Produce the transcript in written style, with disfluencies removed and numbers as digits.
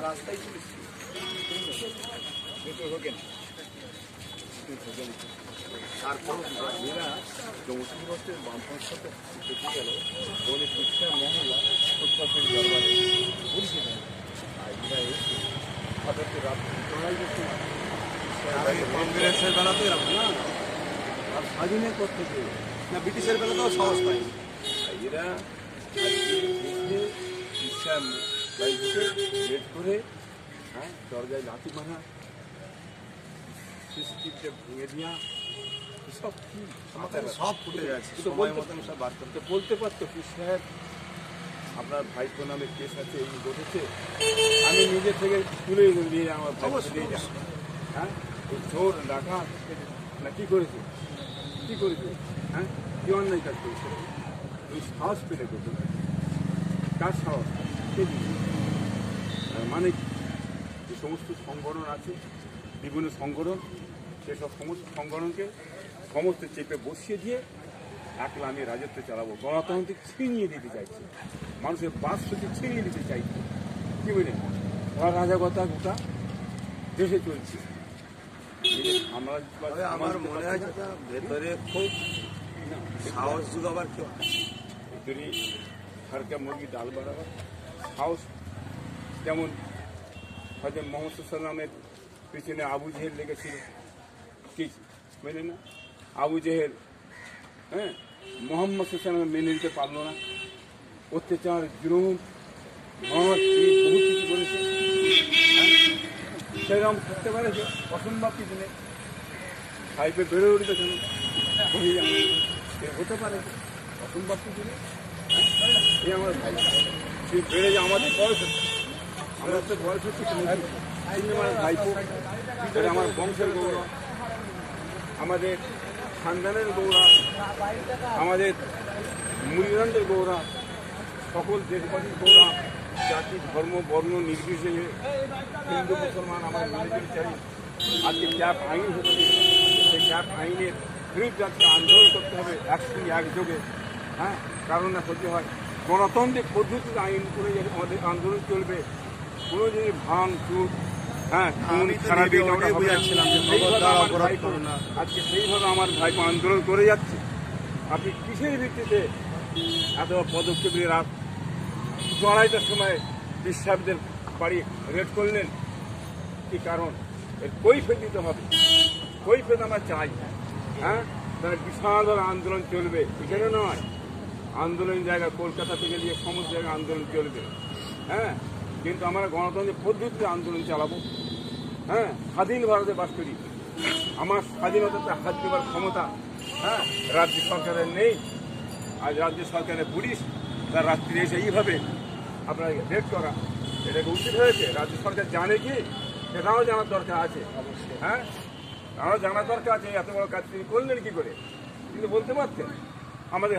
রাস্তায় চলেছি তারপর এরা চৌষট্টি বামপন্থ সাথে দেখে গেল বলে শিক্ষা মহল্লা উৎপাদন দরবারে বলছিল আর এরা এসে তাদেরকে রাত্রি চড়াই করতে কংগ্রেসের বেলাতে এরকম না আর স্বাধীনের পর থেকে না ব্রিটিশের বেলাতেও সাহস পায় এরা শিক্ষা বাইককে রেড করে হ্যাঁ দরজায় লাঠি মারা সিসিটিভিতে ভেঙে দেওয়া সব কি সব ফুটে যাচ্ছে সময় মতন সব বার করতে বলতে পারতো কি সাহেব আপনার ভাইপো নামে কেস আছে এই ঘটেছে আমি নিজে থেকে তুলে নিয়ে আমার ভাই নিয়ে যাই হ্যাঁ ওই চোর ডাকা না কি করেছে হ্যাঁ কি অন্যায় কাজ করেছে ওই সাহস পেলে করতে কার সাহস কে দিয়েছে মানে যে সমস্ত সংগঠন আছে বিভিন্ন সংগঠন সেসব সমস্ত সংগঠনকে সমস্ত চেপে বসিয়ে দিয়ে একলা আমি রাজত্ব চালাবো গণতন্ত্র ছিনিয়ে দিতে চাইছে মানুষের বাস্তবকে ছিনিয়ে দিতে চাইছে কি বলে রাজাগতা গোটা দেশে চলছে আমার মনে হয় ভেতরে খুব সাহস যুগাবার কেউ ভেতরে সরকার মুরগি ডাল বাড়াবার সাহস যেমন হয়তো মোহাম্মদ সাল্লামের পিছনে আবু জেহেল লেগেছিল কি মেনে না আবু জেহেল হ্যাঁ মোহাম্মদ সাল্লাম মেনে নিতে পারলো না অত্যাচার জুলুম বহুত কিছু করেছে সেরকম করতে পারেছে অসম্ভব কিছু নেই সাইপে বেড়ে উঠবে কেন বহি হতে পারে অসম্ভব কিছু নেই এই আমার ভাই সে বেড়ে যে আমাদের বয়স হচ্ছে আমরা তো বয়স হচ্ছে আমার ভাইপো এটা আমার বংশের গৌরব আমাদের খানদানের গৌরব আমাদের মুরিদানদের গৌরব সকল দেশবাসীর গৌরব জাতি ধর্ম বর্ণ নির্বিশেষে হিন্দু মুসলমান আমার মিলেমিশে চাই আজকে ক্যাপ আইন হচ্ছে সেই ক্যাপ আইনের বিরুদ্ধে আজকে আন্দোলন করতে হবে একসঙ্গে একযোগে হ্যাঁ কারণ না ক্ষতি হয় গণতান্ত্রিক পদ্ধতিতে আইন করে আমাদের আন্দোলন চলবে কোনো যদি ভাঙ চুট হ্যাঁ আজকে সেইভাবে আমার ভাইপো আন্দোলন করে যাচ্ছে আপনি কিসের ভিত্তিতে এত পদক্ষেপ নিয়ে রাত 2:30টার সময় বিশ্বাবদের বাড়ি রেড করলেন কি কারণ এর কৈফিয়ত দিতে হবে কৈফিয়ত আমরা চাই হ্যাঁ তার বিশাল আন্দোলন চলবে এখানে নয় আন্দোলনের জায়গা কলকাতা থেকে নিয়ে সমস্ত জায়গায় আন্দোলন চলবে হ্যাঁ কিন্তু আমরা গণতন্ত্রের পদ্ধতিতে আন্দোলন চালাবো হ্যাঁ স্বাধীন ভারতে বাস করি আমার স্বাধীনতাতে হাত দেওয়ার ক্ষমতা হ্যাঁ রাজ্য সরকারের নেই আজ রাজ্য সরকারের পুলিশ তার রাত্রি এসে এইভাবে আপনার রেড করা এটাকে উচিত হয়েছে রাজ্য সরকার জানে কি সেটাও জানার দরকার আছে হ্যাঁ তারাও জানার দরকার আছে এত বড় কাজ তিনি করলেন কি করে কিন্তু বলতে পারতেন আমাদের